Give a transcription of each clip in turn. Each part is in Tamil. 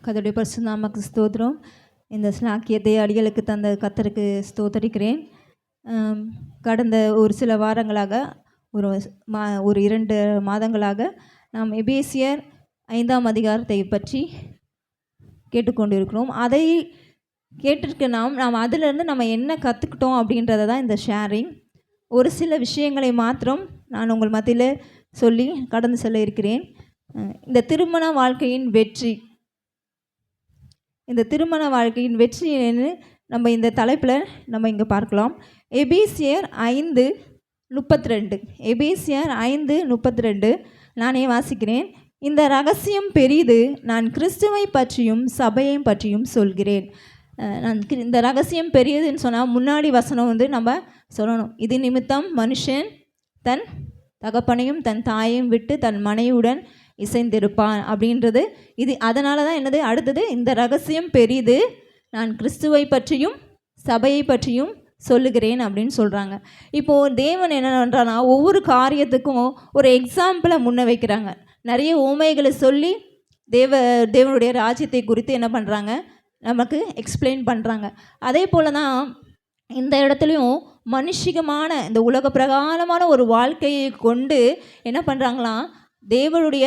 கர்த்தருடைய பரிசுத்த நாமக்கு ஸ்தோத்திரம். இந்த ஸ்லாக்கியத்தை அடிகளுக்கு தந்த கர்த்தருக்கு ஸ்தோத்தரிக்கிறேன். கடந்த ஒரு சில வாரங்களாக ஒரு 2 மாதங்களாக நாம் எபேசியர் 5ஆம் அதிகாரத்தை பற்றி கேட்டுக்கொண்டிருக்கிறோம். அதை கேட்டிருக்க நாம் அதிலிருந்து நம்ம என்ன கற்றுக்கிட்டோம் அப்படின்றத தான் இந்த ஷேரிங். ஒரு சில விஷயங்களை மாத்திரம் நான் உங்கள் மத்தியில் சொல்லி கடந்து செல்ல இருக்கிறேன். இந்த திருமண வாழ்க்கையின் வெற்றி என்னன்னு நம்ம இந்த தலைப்பில் நம்ம இங்கே பார்க்கலாம். எபேசியர் 5:32. எபேசியர் 5:32 நானே வாசிக்கிறேன். இந்த ரகசியம் பெரிது, நான் கிறிஸ்துவை பற்றியும் சபையை பற்றியும் சொல்கிறேன். இந்த ரகசியம் பெரியதுன்னு சொன்னால் முன்னாடி வசனம் நம்ம சொல்லணும். இது நிமித்தம் மனுஷன் தன் தகப்பனையும் தன் தாயையும் விட்டு தன் மனைவியுடன் இசைந்திருப்பான் அப்படின்றது. இது அதனால தான் என்னது அடுத்தது, இந்த ரகசியம் பெரிது, நான் கிறிஸ்துவை பற்றியும் சபையை பற்றியும் சொல்லுகிறேன் அப்படின்னு சொல்கிறாங்க. இப்போது தேவன் என்ன பண்ணுறான்னா, ஒவ்வொரு காரியத்துக்கும் ஒரு எக்ஸாம்பிளை முன்ன வைக்கிறாங்க. நிறைய உவமைகளை சொல்லி தேவனுடைய ராஜ்யத்தை குறித்து என்ன பண்ணுறாங்க, நமக்கு எக்ஸ்பிளைன் பண்ணுறாங்க. அதே போல் தான் இந்த இடத்துலையும் மனுஷிகமான இந்த உலக பிரகாரமான ஒரு வாழ்க்கையை கொண்டு என்ன பண்ணுறாங்களாம், தேவனுடைய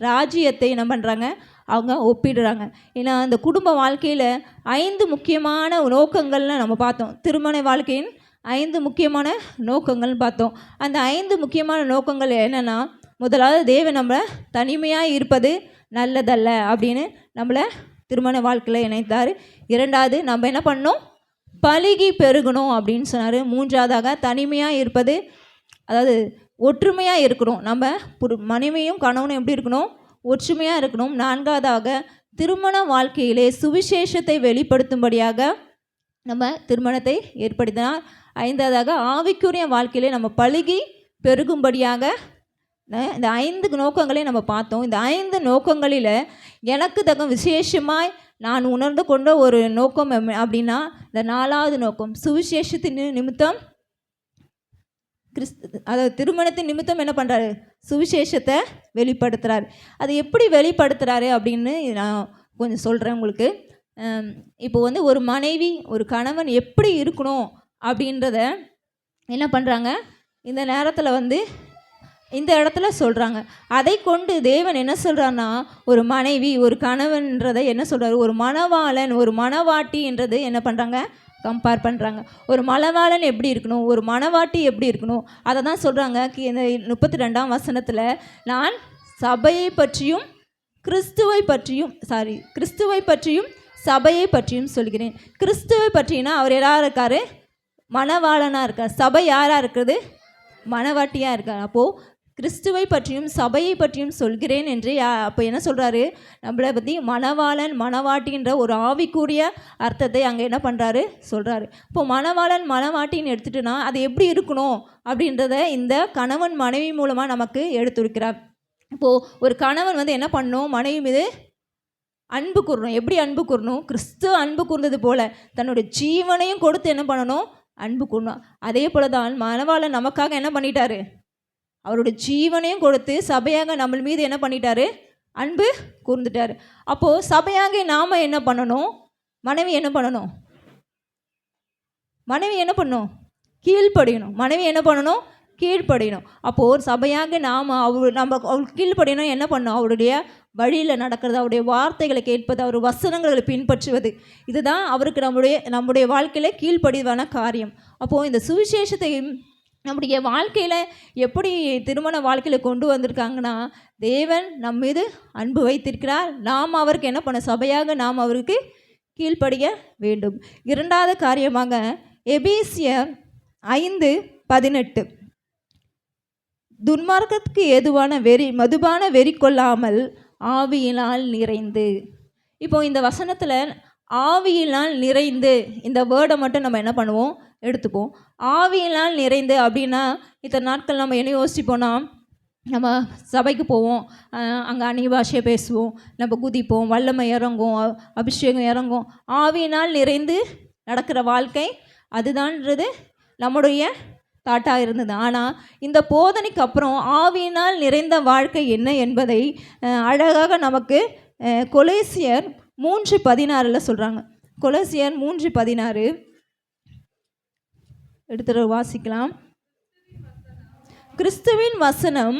ராஜ்யத்தை என்ன பண்ணுறாங்க, அவங்க ஒப்பிடுறாங்க. ஏன்னா அந்த குடும்ப வாழ்க்கையில் 5 முக்கியமான நோக்கங்கள்னு நம்ம பார்த்தோம். திருமண வாழ்க்கையின் 5 முக்கியமான நோக்கங்கள்னு பார்த்தோம். அந்த 5 முக்கியமான நோக்கங்கள் என்னென்னா, முதலாவது தேவன் நம்மளை தனிமையாக இருப்பது நல்லதல்ல அப்படின்னு நம்மளை திருமண வாழ்க்கையில் இணைத்தார். 2வது நம்ம என்ன பண்ணணும், பலுகி பெருகணும் அப்படின்னு சொன்னார். 3வதாக தனிமையாக இருப்பது, அதாவது ஒற்றுமையாக இருக்கணும். நம்ம மனைவியும் கணவனும் எப்படி இருக்கணும், ஒற்றுமையாக இருக்கணும். 4வதாக திருமண வாழ்க்கையிலே சுவிசேஷத்தை வெளிப்படுத்தும்படியாக நம்ம திருமணத்தை ஏற்படுத்தினார். 5வதாக ஆவிக்குரிய வாழ்க்கையிலே நம்ம பலுகி பெருகும்படியாக இந்த 5 நோக்கங்களையும் நம்ம பார்த்தோம். இந்த 5 நோக்கங்களில் எனக்கு தக்க விசேஷமாய் நான் உணர்ந்து கொண்ட ஒரு நோக்கம் அப்படின்னா, இந்த 4வது நோக்கம் சுவிசேஷத்தின் நிமித்தம் அதாவது திருமணத்தின் நிமித்தம் என்ன பண்ணுறாரு, சுவிசேஷத்தை வெளிப்படுத்துகிறார். அது எப்படி வெளிப்படுத்துகிறாரு அப்படின்னு நான் கொஞ்சம் சொல்கிறேன் உங்களுக்கு. இப்போ ஒரு மனைவி ஒரு கணவன் எப்படி இருக்கணும் அப்படின்றத என்ன பண்ணுறாங்க, இந்த நேரத்தில் இந்த இடத்துல சொல்கிறாங்க. அதை கொண்டு தேவன் என்ன சொல்கிறாருன்னா, ஒரு மனைவி ஒரு கணவன்றதை என்ன சொல்கிறாரு, ஒரு மணவாளன் ஒரு மணவாட்டி என்றது என்ன பண்ணுறாங்க, கம்பேர் பண்ணுறாங்க. ஒரு மணவாளன் எப்படி இருக்கணும், ஒரு மணவாட்டி எப்படி இருக்கணும், அதை தான் சொல்கிறாங்க. இந்த 32ஆம் வசனத்தில், நான் சபையை பற்றியும் கிறிஸ்துவை பற்றியும் சபையை பற்றியும் சொல்கிறேன். கிறிஸ்துவை பற்றினா அவர் யாராக இருக்கார், மணவாளனாக இருக்கார். சபை யாராக இருக்குது, மணவாட்டியாக இருக்கார். அப்போது கிறிஸ்துவை பற்றியும் சபையை பற்றியும் சொல்கிறேன் என்று அப்போ என்ன சொல்கிறாரு, நம்மளை பற்றி மணவாளன் மணவாட்டின்ற ஒரு ஆவிக்குரிய அர்த்தத்தை அங்கே என்ன பண்ணுறாரு சொல்கிறாரு. இப்போது மணவாளன் மணவாட்டின்னு எடுத்துட்டுனா அது எப்படி இருக்கணும் அப்படின்றத இந்த கணவன் மனைவி மூலமாக நமக்கு எடுத்துரைக்கிறார். இப்போது ஒரு கணவன் என்ன பண்ணணும், மனைவி மீது அன்பு கூறணும். எப்படி அன்பு கூறணும், கிறிஸ்து அன்பு கூர்ந்தது போல் தன்னுடைய ஜீவனையும் கொடுத்து என்ன பண்ணணும், அன்பு கூறணும். அதே போல் தான் மணவாளன் நமக்காக என்ன பண்ணிட்டாரு, அவருடைய ஜீவனையும் கொடுத்து சபையாக நம்ம மீது என்ன பண்ணிட்டாரு, அன்பு கூர்ந்துட்டார். அப்போது சபையாக நாம் என்ன பண்ணணும், மனைவி என்ன பண்ணணும், கீழ்ப்படியணும். அப்போது சபையாக நாம் அவள் கீழ்ப்படியணும். என்ன பண்ணணும், அவருடைய வழியில் நடக்கிறது, அவருடைய வார்த்தைகளை கேட்பது, அவர் வசனங்களை பின்பற்றுவது, இதுதான் அவருக்கு நம்முடைய வாழ்க்கையில் கீழ்ப்படிவான காரியம். அப்போது இந்த சுவிசேஷத்தை நம்முடைய வாழ்க்கையில் எப்படி திருமண வாழ்க்கையில் கொண்டு வந்திருக்காங்கன்னா, தேவன் நம் மீது அன்பு வைத்திருக்கிறார். நாம் அவருக்கு என்ன பண்ண, சபையாக நாம் அவருக்கு கீழ்ப்படிய வேண்டும். 2வது காரியமாக எபேசியர் 5:18, துன்மார்க்கத்துக்கு ஏதுவான மதுபான வெறி கொள்ளாமல் ஆவியினால் நிறைந்து. இப்போது இந்த வசனத்தில் ஆவியினால் நிறைந்து இந்த வேர்டை மட்டும் நம்ம என்ன பண்ணுவோம், எடுத்துப்போம். ஆவியினால் நிறைந்து அப்படின்னா, இத்தனை நாட்கள் நம்ம என்ன யோசிப்போம்னா, நம்ம சபைக்கு போவோம், அங்கே அந்நிய பாஷையை பேசுவோம், நம்ம குதிப்போம், வல்லமை இறங்கும், அபிஷேகம் இறங்கும். ஆவியினால் நிறைந்து நடக்கிற வாழ்க்கை அதுதான்றது நம்முடைய தாட்டாக இருந்தது. ஆனால் இந்த போதனைக்கு அப்புறம் ஆவியினால் நிறைந்த வாழ்க்கை என்ன என்பதை அழகாக நமக்கு கொலேசியர் 3:16 சொல்கிறாங்க. கொலோசியர் 3:16 எடுத்து வாசிக்கலாம். கிறிஸ்துவின் வசனம்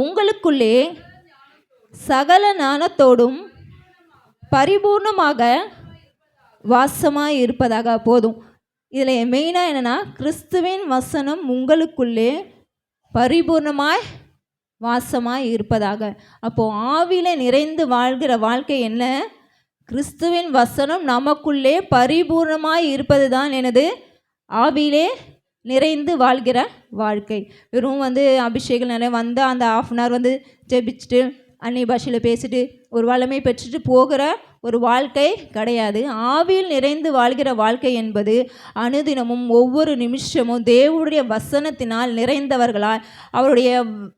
உங்களுக்குள்ளே சகல ஞானத்தோடும் பரிபூர்ணமாக வாசமாய் இருப்பதாக. போதும். இதில் மெயினாக என்னென்னா, கிறிஸ்துவின் வசனம் உங்களுக்குள்ளே பரிபூர்ணமாய் வாசமாய் இருப்பதாக. அப்போது ஆவியில் நிறைந்து வாழ்கிற வாழ்க்கை என்ன? கிறிஸ்துவின் வசனம் நமக்குள்ளே பரிபூர்ணமாய் இருப்பது தான் எனது ஆவியிலே நிறைந்து வாழ்கிற வாழ்க்கை. வெறும் அபிஷேகம் நிறைய வந்தால் அந்த ½ அன் ஹவர் ஜெபிச்சுட்டு அந்நிய பாஷையில் பேசிட்டு ஒரு வல்லமை பெற்றுட்டு போகிற ஒரு வாழ்க்கை கிடையாது. ஆவியில் நிறைந்து வாழ்கிற வாழ்க்கை என்பது அனுதினமும் ஒவ்வொரு நிமிஷமும் தேவனுடைய வசனத்தினால் நிறைந்தவர்களாய்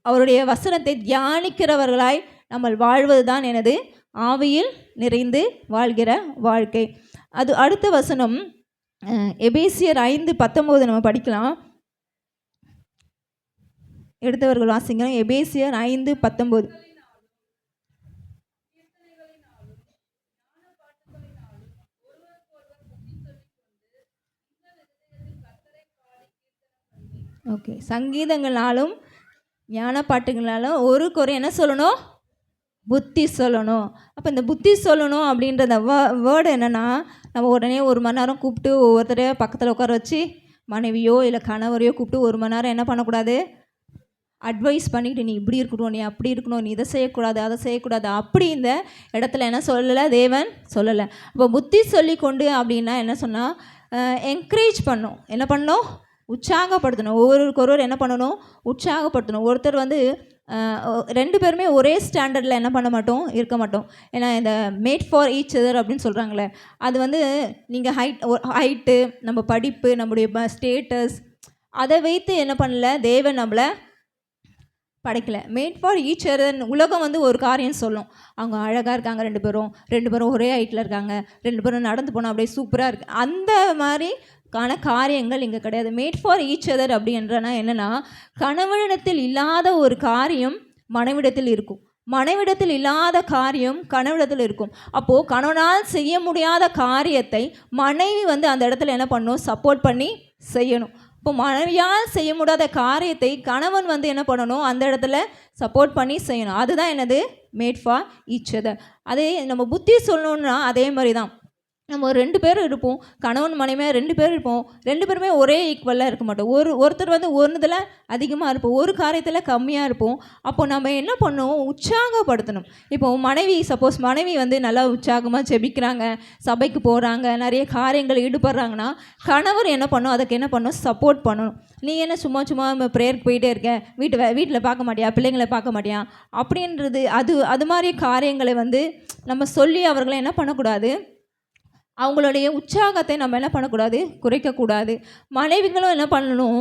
அவருடைய வசனத்தை தியானிக்கிறவர்களாய் நம்ம வாழ்வது தான் எனது ஆவியில் நிறைந்து வாழ்கிற வாழ்க்கை. அது அடுத்த வசனம் எபேசியர் 5:19 நம்ம படிக்கலாம். எடுத்தவர்கள் வாசிங்க. எபேசியர் 5:19. ஓகே. சங்கீதங்களாலும் ஞான பாட்டுகளாலும் ஒரு குறை என்ன சொல்லணும்? புத்தி சொல்லணும். அப்போ இந்த புத்தி சொல்லணும் அப்படின்ற அந்த வேர்டு என்னென்னா, நம்ம உடனே 1 மணி நேரம் கூப்பிட்டு ஒவ்வொருத்தரையும் பக்கத்தில் உட்கார வச்சு மனைவியோ இல்லை கணவரையோ கூப்பிட்டு 1 மணி நேரம் என்ன பண்ணக்கூடாது? அட்வைஸ் பண்ணிவிட்டு நீ இப்படி இருக்கணும், நீ அப்படி இருக்கணும், நீ இதை செய்யக்கூடாது, அதை செய்யக்கூடாது, அப்படி இந்த இடத்துல என்ன சொல்லலை? தேவன் சொல்லலை. அப்போ புத்தி சொல்லி கொண்டு அப்படின்னா என்ன சொன்னால், என்கரேஜ் பண்ணணும். என்ன பண்ணணும்? உற்சாகப்படுத்தணும். ஒவ்வொருவருக்கு என்ன பண்ணணும்? உற்சாகப்படுத்தணும். ஒருத்தர் 2 பேருமே ஒரே ஸ்டாண்டர்டில் என்ன பண்ண மாட்டோம்? இருக்க மாட்டோம். ஏன்னா இந்த மேட் ஃபார் ஈச் அதர் அப்படின்னு சொல்கிறாங்களே, அது நீங்கள் ஹைட்டு, நம்ம படிப்பு, நம்முடைய ஸ்டேட்டஸ், அதை வைத்து என்ன பண்ணல? தேவன் நம்மளை படைக்கலை. Made for each other. உலகம் ஒரு காரியம் சொல்லும். அவங்க அழகாக இருக்காங்க, 2 பேரும் ஒரே ஹைட்டில் இருக்காங்க, 2 பேரும் நடந்து போனால் அப்படியே சூப்பராக இருக்குது. அந்த மாதிரி காரியங்கள் இங்கே கிடையாது. மேட் ஃபார் ஈச் அதர் அப்படின்றனா என்னென்னா, கணவனிடத்தில் இல்லாத ஒரு காரியம் மனைவிடத்தில் இருக்கும், மனைவிடத்தில் இல்லாத காரியம் கணவனிடத்தில் இருக்கும். அப்போது கணவனால் செய்ய முடியாத காரியத்தை மனைவி அந்த இடத்துல என்ன பண்ணணும்? சப்போர்ட் பண்ணி செய்யணும். இப்போ மனைவியால் செய்ய முடியாத காரியத்தை கணவன் என்ன பண்ணணும்? அந்த இடத்துல சப்போர்ட் பண்ணி செய்யணும். அதுதான் என்னது? Mat for each other. அதே நம்ம புத்தி சொல்லணுன்னா அதே மாதிரி தான். நம்ம 2 பேரும் இருப்போம், கணவன் மனைவியாக 2 பேரும் இருப்போம். 2 பேருமே ஒரே ஈக்குவலாக இருக்க மாட்டோம். ஒருத்தர் ஒன்றுதில் அதிகமாக இருப்போம், ஒரு காரியத்தில் கம்மியாக இருப்போம். அப்போ நம்ம என்ன பண்ணுவோம்? உற்சாகப்படுத்தணும். இப்போ சப்போஸ் மனைவி நல்லா உற்சாகமாக ஜெபிக்கிறாங்க, சபைக்கு போகிறாங்க, நிறைய காரியங்கள் ஈடுபடுறாங்கன்னா கணவர் என்ன பண்ணணும்? அதுக்கு என்ன பண்ணணும்? சப்போர்ட் பண்ணணும். நீ என்ன சும்மா ப்ரேயருக்கு போயிட்டே இருக்க, வீட்டில் பார்க்க மாட்டியா, பிள்ளைங்களை பார்க்க மாட்டியா அப்படின்றது அது மாதிரி காரியங்களை நம்ம சொல்லி அவர்களை என்ன பண்ணக்கூடாது? அவங்களுடைய உற்சாகத்தை நம்ம என்ன பண்ணக்கூடாது? குறைக்கக்கூடாது. மனைவிகளும் என்ன பண்ணணும்?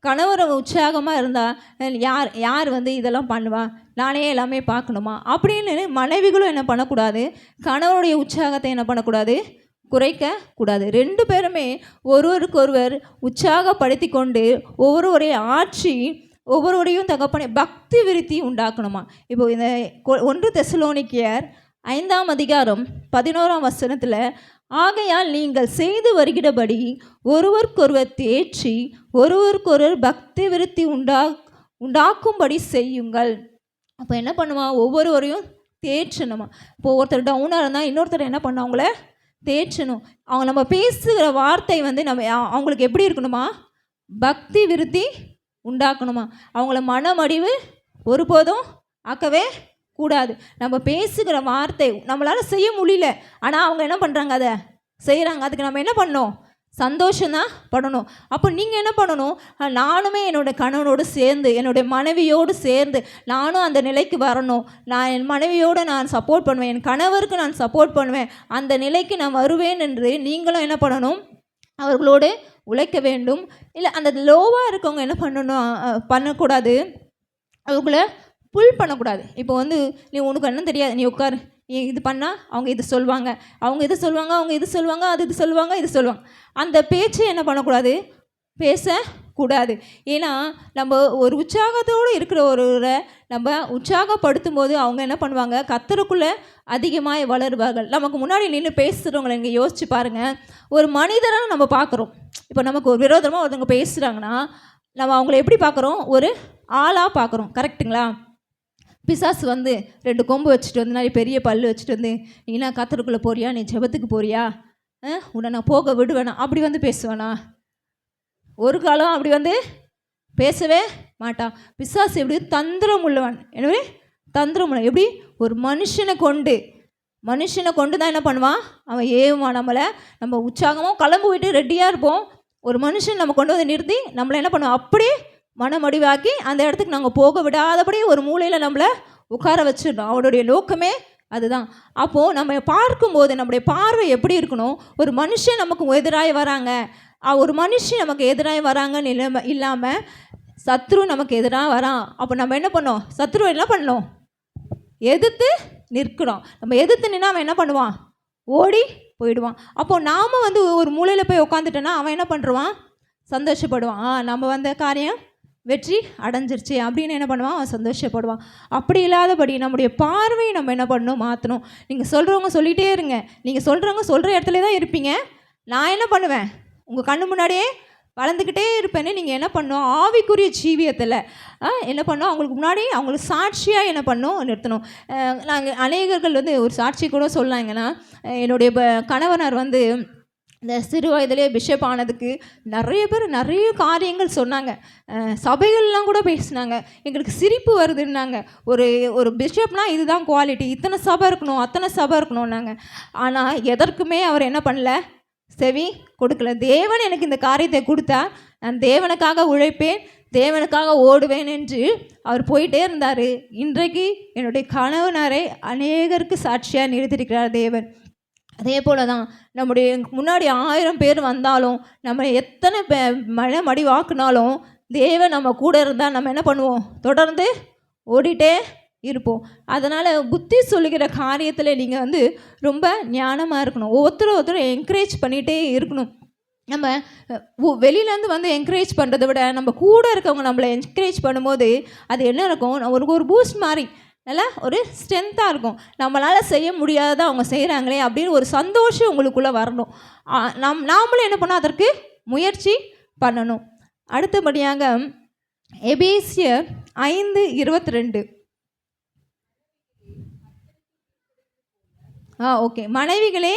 கணவர் உற்சாகமாக இருந்தால் யார் இதெல்லாம் பண்ணுவா, நானே எல்லாமே பார்க்கணுமா அப்படின்னு மனைவிகளும் என்ன பண்ணக்கூடாது? கணவருடைய உற்சாகத்தை என்ன பண்ணக்கூடாது? குறைக்கக்கூடாது. 2 பேருமே ஒருவருக்கொருவர் உற்சாகப்படுத்தி கொண்டு ஒவ்வொருவரையும் ஆட்சி ஒவ்வொருவரையும் தகப்பனை பக்தி விருத்தி உண்டாக்கணுமா. இப்போ இந்த 1 தெசலோனிக்கேயர் 5ஆம் அதிகாரம் 11ஆம் வசனத்தில், ஆகையால் நீங்கள் செய்து வருகிறபடி ஒருவருக்கொருவர் தேற்றி ஒருவருக்கொருவர் பக்தி விருத்தி உண்டாக்கும்படி செய்யுங்கள். அப்போ என்ன பண்ணுமா? ஒவ்வொருவரையும் தேற்றணுமா. இப்போ ஒருத்தர் டவுனாக இருந்தால் இன்னொருத்தர் என்ன பண்ண? அவங்கள தேற்றணும். அவங்க நம்ம பேசுகிற வார்த்தை நம்ம அவங்களுக்கு எப்படி இருக்கணுமா? பக்தி விருத்தி உண்டாக்கணுமா. அவங்கள மனமடிவு ஒருபோதும் ஆக்கவே கூடாது. நம்ம பேசுகிற வார்த்தை நம்மளால் செய்ய முடியல, ஆனால் அவங்க என்ன பண்ணுறாங்க? அதை செய்கிறாங்க. அதுக்கு நம்ம என்ன பண்ணணும்? சந்தோஷம்தான் படணும். அப்போ நீங்கள் என்ன பண்ணணும்? நானுமே என்னோடய கணவனோடு சேர்ந்து, என்னுடைய மனைவியோடு சேர்ந்து நானும் அந்த நிலைக்கு வரணும். நான் என் மனைவியோடு நான் சப்போர்ட் பண்ணுவேன், என் கணவருக்கு நான் சப்போர்ட் பண்ணுவேன், அந்த நிலைக்கு நான் வருவேன் என்று நீங்களும் என்ன பண்ணணும்? அவர்களோடு உழைக்க வேண்டும். இல்லை அந்த லோவாக இருக்கவங்க என்ன பண்ணக்கூடாது? அவங்கள புல் பண்ணக்கூடாது. இப்போ நீ உனக்கு என்ன தெரியாது, நீ உட்காரு, நீ இது பண்ணால் அவங்க இது சொல்லுவாங்க, அவங்க இது சொல்லுவாங்க, அவங்க இது சொல்லுவாங்க, அது இது சொல்லுவாங்க, இது சொல்லுவாங்க, அந்த பேச்சு என்ன பண்ணக்கூடாது? பேசக்கூடாது. ஏன்னா நம்ம ஒரு உற்சாகத்தோடு இருக்கிற ஒருவரை நம்ம உற்சாகப்படுத்தும் போது அவங்க என்ன பண்ணுவாங்க, கர்த்தருக்குள்ளே அதிகமாக வளருவார்கள். நமக்கு முன்னாடி நின்று பேசுகிறவங்களை இங்கே யோசிச்சு பாருங்கள். ஒரு மனிதராக நம்ம பார்க்குறோம். இப்போ நமக்கு ஒரு விரோதமாக ஒருத்தவங்க பேசுகிறாங்கன்னா நம்ம அவங்கள எப்படி பார்க்குறோம், ஒரு ஆளாக பார்க்குறோம். கரெக்டுங்களா? பிசாசு வந்து 2 கொம்பு வச்சுட்டு வந்து, நிறைய பெரிய பல் வச்சுட்டு வந்து, நீனா கர்த்தருக்குள்ளே போறியா, நீ ஜெபத்துக்கு போறியா, உன்னை நான் போக விடுவேனா, அப்படி வந்து பேசுவேனா? ஒரு காலம் அப்படி வந்து பேசவே மாட்டான். பிசாசு எப்படி தந்திரம் உள்ளவன். எனவே தந்திரம் உள்ளவன் எப்படி ஒரு மனுஷனை கொண்டு தான் என்ன பண்ணுவான், அவன் ஏவுவான் நம்மளை. நம்ம உற்சாகமாக கிளம்பு போயிட்டு ரெடியாக இருப்போம். ஒரு மனுஷன் நம்ம கொண்டு வந்து நிறுத்தி நம்மளை என்ன பண்ணுவோம், அப்படியே மனமடிவாக்கி அந்த இடத்துக்கு நாங்கள் போக விடாதபடி ஒரு மூலையில் நம்மளை உட்கார வச்சிடணும். அவனுடைய நோக்கமே அதுதான். அப்போது நம்ம பார்க்கும்போது நம்முடைய பார்வை எப்படி இருக்கணும், ஒரு மனுஷன் நமக்கு எதிராக வராங்க, ஒரு மனுஷன் நமக்கு எதிராக வராங்கன்னு இல்லாமல் சத்ரு நமக்கு எதிராக வரான். அப்போ நம்ம என்ன பண்ணோம், சத்ரு என்ன பண்ணணும், எதிர்த்து நிற்கணும். நம்ம எதிர்த்து நின்னா அவன் என்ன பண்ணுவான், ஓடி போயிடுவான். அப்போது நாம் வந்து ஒரு மூலையில் போய் உட்காந்துட்டோன்னா அவன் என்ன பண்ணுறான், சந்தோஷப்படுவான். நம்ம வந்த காரியம் வெற்றி அடைஞ்சிருச்சு அப்படின்னு என்ன பண்ணுவான், அவன் சந்தோஷப்படுவான். அப்படி இல்லாதபடி நம்முடைய பார்வையை நம்ம என்ன பண்ணணும், மாற்றணும். நீங்கள் சொல்கிறவங்க சொல்லிகிட்டே இருங்க. நீங்கள் சொல்கிறவங்க சொல்கிற இடத்துல தான் இருப்பீங்க. நான் என்ன பண்ணுவேன், உங்கள் கண்ணு முன்னாடியே வளர்ந்துக்கிட்டே இருப்பேன்னு நீங்கள் என்ன பண்ணணும், ஆவிக்குரிய ஜீவியத்தில் என்ன பண்ணணும், அவங்களுக்கு முன்னாடி அவங்களுக்கு சாட்சியாக என்ன பண்ணணும், நிறுத்தணும். நாங்கள் அநேகர்கள் வந்து ஒரு சாட்சி கூட சொல்லாங்கன்னா, என்னுடைய கணவனார் வந்து இந்த சிறு வயதிலே பிஷப் ஆனதுக்கு நிறைய பேர் நிறைய காரியங்கள் சொன்னாங்க. சபைகள்லாம் கூட பேசினாங்க. எங்களுக்கு சிரிப்பு வருதுன்னாங்க. ஒரு பிஷப்னால் இதுதான் குவாலிட்டி, இத்தனை சபை இருக்கணும், அத்தனை சபை இருக்கணும்னாங்க. ஆனால் எதற்குமே அவர் என்ன பண்ணல, செவி கொடுக்கல. தேவன் எனக்கு இந்த காரியத்தை கொடுத்தா நான் தேவனுக்காக உழைப்பேன், தேவனுக்காக ஓடுவேன் என்று அவர் போயிட்டே இருந்தார். இன்றைக்கு என்னுடைய கணவனாரை அநேகருக்கு சாட்சியாக நிறுத்திருக்கிறார் தேவன். அதே போல் தான் நம்முடைய முன்னாடி 1000 பேர் வந்தாலும், நம்ம எத்தனை மடி வாக்குனாலும் தேவன் நம்ம கூட இருந்தால் நம்ம என்ன பண்ணுவோம், தொடர்ந்து ஓடிட்டே இருப்போம். அதனால் புத்தி சொல்லுகிற காரியத்தில் நீங்கள் வந்து ரொம்ப ஞானமாக இருக்கணும். ஒருத்தரும் என்கரேஜ் பண்ணிகிட்டே இருக்கணும். நம்ம வெளியிலேருந்து வந்து என்கரேஜ் பண்ணுறதை விட நம்ம கூட இருக்கவங்க நம்மளை என்கரேஜ் பண்ணும்போது அது என்ன இருக்கும், ஒரு பூஸ்ட் மாதிரி நல்லா ஒரு ஸ்ட்ரென்த்தாக இருக்கும். நம்மளால் செய்ய முடியாததை அவங்க செய்கிறாங்களே அப்படின்னு ஒரு சந்தோஷம் உங்களுக்குள்ளே வரணும். நாமளும் என்ன பண்ணோம், அதற்கு முயற்சி பண்ணணும். அடுத்தபடியாக எபேசியர் 5:22. ஓகே, மனைவிகளே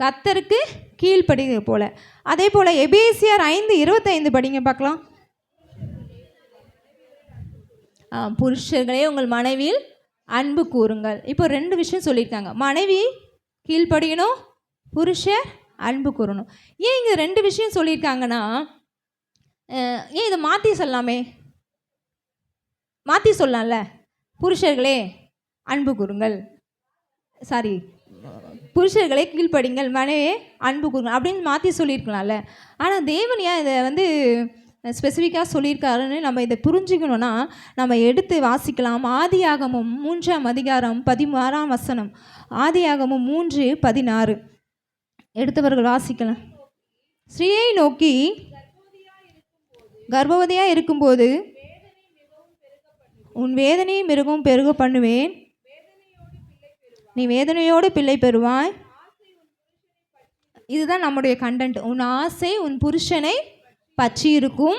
கர்த்தருக்கு கீழ்ப்படிங்க போல. அதே போல் எபேசியர் 5:25 படிங்க பார்க்கலாம். புருஷர்களே உங்கள் மனைவியில் அன்பு கூறுங்கள். இப்போ 2 விஷயம் சொல்லியிருக்காங்க. மனைவி கீழ்ப்படியணும், புருஷர் அன்பு கூறணும். ஏன் இங்கே 2 விஷயம் சொல்லியிருக்காங்கன்னா, ஏன் இதை மாற்றி சொல்லலாம்ல, புருஷர்களே அன்பு கூறுங்கள், புருஷர்களே கீழ்ப்படிங்கள், மனைவியே அன்பு கூறுங்கள் அப்படின்னு மாற்றி சொல்லியிருக்கலாம்ல. ஆனால் தேவன் ஏன் இதை வந்து ஸ்பெசிஃபிக்காக சொல்லியிருக்காருன்னு நம்ம இதை புரிஞ்சுக்கணுன்னா நம்ம எடுத்து வாசிக்கலாம். ஆதியாகமம் 3:16. ஆதியாகமம் 3:16 எடுத்தவர்கள் வாசிக்கலாம். ஸ்ரீயை நோக்கி, கர்ப்பவதியாக இருக்கும்போது உன் வேதனையை மிகவும் பெருக பண்ணுவேன், நீ வேதனையோடு பிள்ளை பெறுவாய். இதுதான் நம்முடைய கண்டென்ட். உன் ஆசை உன் புருஷனை பற்றி இருக்கும்,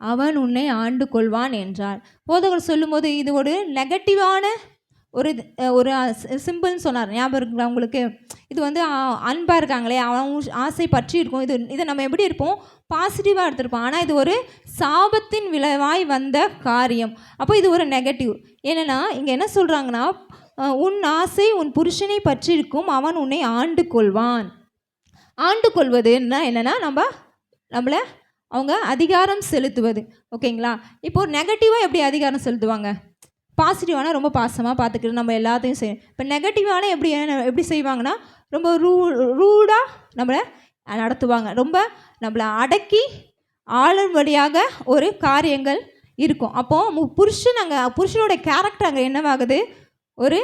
அவன் உன்னை ஆண்டு கொள்வான் என்றார். போதகர் சொல்லும்போது இது ஒரு நெகட்டிவான ஒரு சிம்பிள்னு சொன்னார். ஞாபகம் இருக்குங்களா உங்களுக்கு? இது வந்து அன்பாக இருக்காங்களே, அவன் ஆசை பற்றி இருக்கும், இதை நம்ம எப்படி இருப்போம், பாசிட்டிவாக எடுத்துருப்போம். ஆனால் இது ஒரு சாபத்தின் விளைவாய் வந்த காரியம். அப்போ இது ஒரு நெகட்டிவ். ஏன்னா இங்கே என்ன சொல்கிறாங்கன்னா, உன் ஆசை உன் புருஷனை பற்றி இருக்கும், அவன் உன்னை ஆண்டு கொள்வான். ஆண்டு கொள்வதுன்னா என்னென்னா நம்மளை அவங்க அதிகாரம் செலுத்துவது. ஓகேங்களா? இப்போது நெகட்டிவாக எப்படி அதிகாரம் செலுத்துவாங்க, பாசிட்டிவான ரொம்ப பாசமாக பார்த்துக்கிட்டு நம்ம எல்லாத்தையும் செய்யணும். இப்போ நெகட்டிவான எப்படி செய்வாங்கன்னா, ரொம்ப ரூடாக நம்மளை நடத்துவாங்க, ரொம்ப நம்மளை அடக்கி ஆளும் வழியாக ஒரு காரியங்கள் இருக்கும். அப்போது புருஷனோட கேரக்டர் அங்கே என்னவாகுது, ஒரு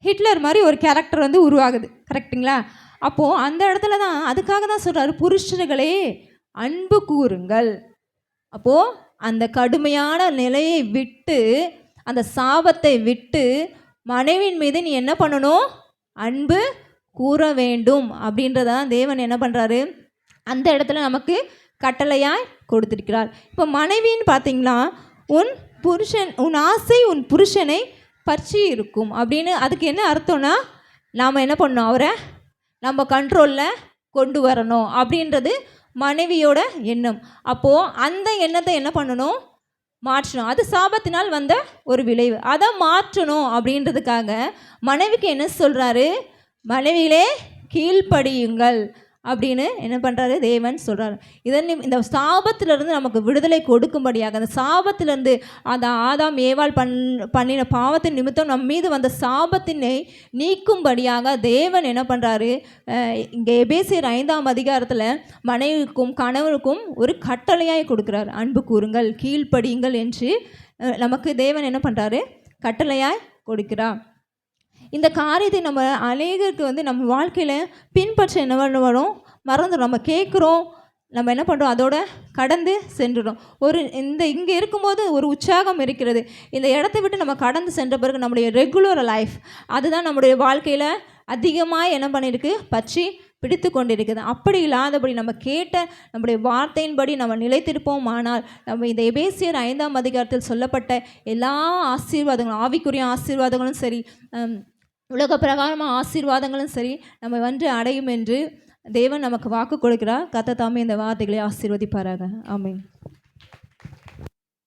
ஹிட்லர் மாதிரி ஒரு கேரக்டர் வந்து உருவாகுது. கரெக்டுங்களா? அப்போது அந்த இடத்துல தான் அதுக்காக தான் சொல்கிறாரு, புருஷர்களே அன்பு கூறுங்கள். அப்போது அந்த கடுமையான நிலையை விட்டு, அந்த சாபத்தை விட்டு மனைவியின் மீது நீ என்ன பண்ணணும்? அன்பு கூற வேண்டும் அப்படின்றதான் தேவன் என்ன பண்ணுறாரு, அந்த இடத்துல நமக்கு கட்டளையாய் கொடுத்திருக்கிறார். இப்போ மனைவின்னு பார்த்தீங்களா, உன் ஆசை உன் புருஷனை பற்றி இருக்கும் அப்படின்னு. அதுக்கு என்ன அர்த்தம்னா, நாம் என்ன பண்ணணும், அவரை நம்ம கண்ட்ரோலில் கொண்டு வரணும் அப்படின்றது மனைவியோட எண்ணம். அப்போது அந்த எண்ணத்தை என்ன பண்ணணும், மாற்றணும். அது சாபத்தினால் வந்த ஒரு விளைவு, அதை மாற்றணும். அப்படின்றதுக்காக மனைவிக்கு என்ன சொல்கிறாரு, மனைவியிலே கீழ்ப்படியுங்கள் அப்படின்னு என்ன பண்ணுறாரு, தேவன் சொல்கிறார். இந்த சாபத்திலிருந்து நமக்கு விடுதலை கொடுக்கும்படியாக, அந்த சாபத்திலிருந்து அந்த ஆதாம் ஏவாள் பண்ணின பாவத்தின் நிமித்தம் நம் மீது வந்த சாபத்தினை நீக்கும்படியாக தேவன் என்ன பண்ணுறாரு, இங்கே எபேசியர் 5ஆம் அதிகாரத்தில் மனைவிக்கும் கணவருக்கும் ஒரு கட்டளையாய் கொடுக்குறார். அன்பு கூறுங்கள், கீழ்ப்படியுங்கள் என்று நமக்கு தேவன் என்ன பண்ணுறாரு, கட்டளையாய் கொடுக்கிறார். இந்த காரியத்தை நம்ம அநேகருக்கு நம்ம வாழ்க்கையில் பின்பற்ற என்ன வரும், மறந்துடும். நம்ம கேட்குறோம், நம்ம என்ன பண்ணுறோம், அதோட கடந்து சென்றுடும். இங்கே இருக்கும்போது ஒரு உற்சாகம் இருக்கிறது. இந்த இடத்த விட்டு நம்ம கடந்து சென்ற பிறகு நம்முடைய ரெகுலர் லைஃப் அதுதான் நம்முடைய வாழ்க்கையில் அதிகமாக என்ன பண்ணியிருக்கு, பற்றி பிடித்து கொண்டிருக்குது. அப்படி இல்லாதபடி நம்ம கேட்ட நம்முடைய வார்த்தையின்படி நம்ம நிலைத்திருப்போம். ஆனால் நம்ம இந்த எபேசியர் 5ஆம் அதிகாரத்தில் சொல்லப்பட்ட எல்லா ஆசீர்வாதங்களும், ஆவிக்குரிய ஆசீர்வாதங்களும் சரி, உலக பிரகாரமாக ஆசீர்வாதங்களும் சரி, நம்ம அடையும் என்று தேவன் நமக்கு வாக்கு கொடுக்கிறார். கர்த்தர் தாமே இந்த வார்த்தைகளை ஆசீர்வதிப்பாராக. ஆமென்.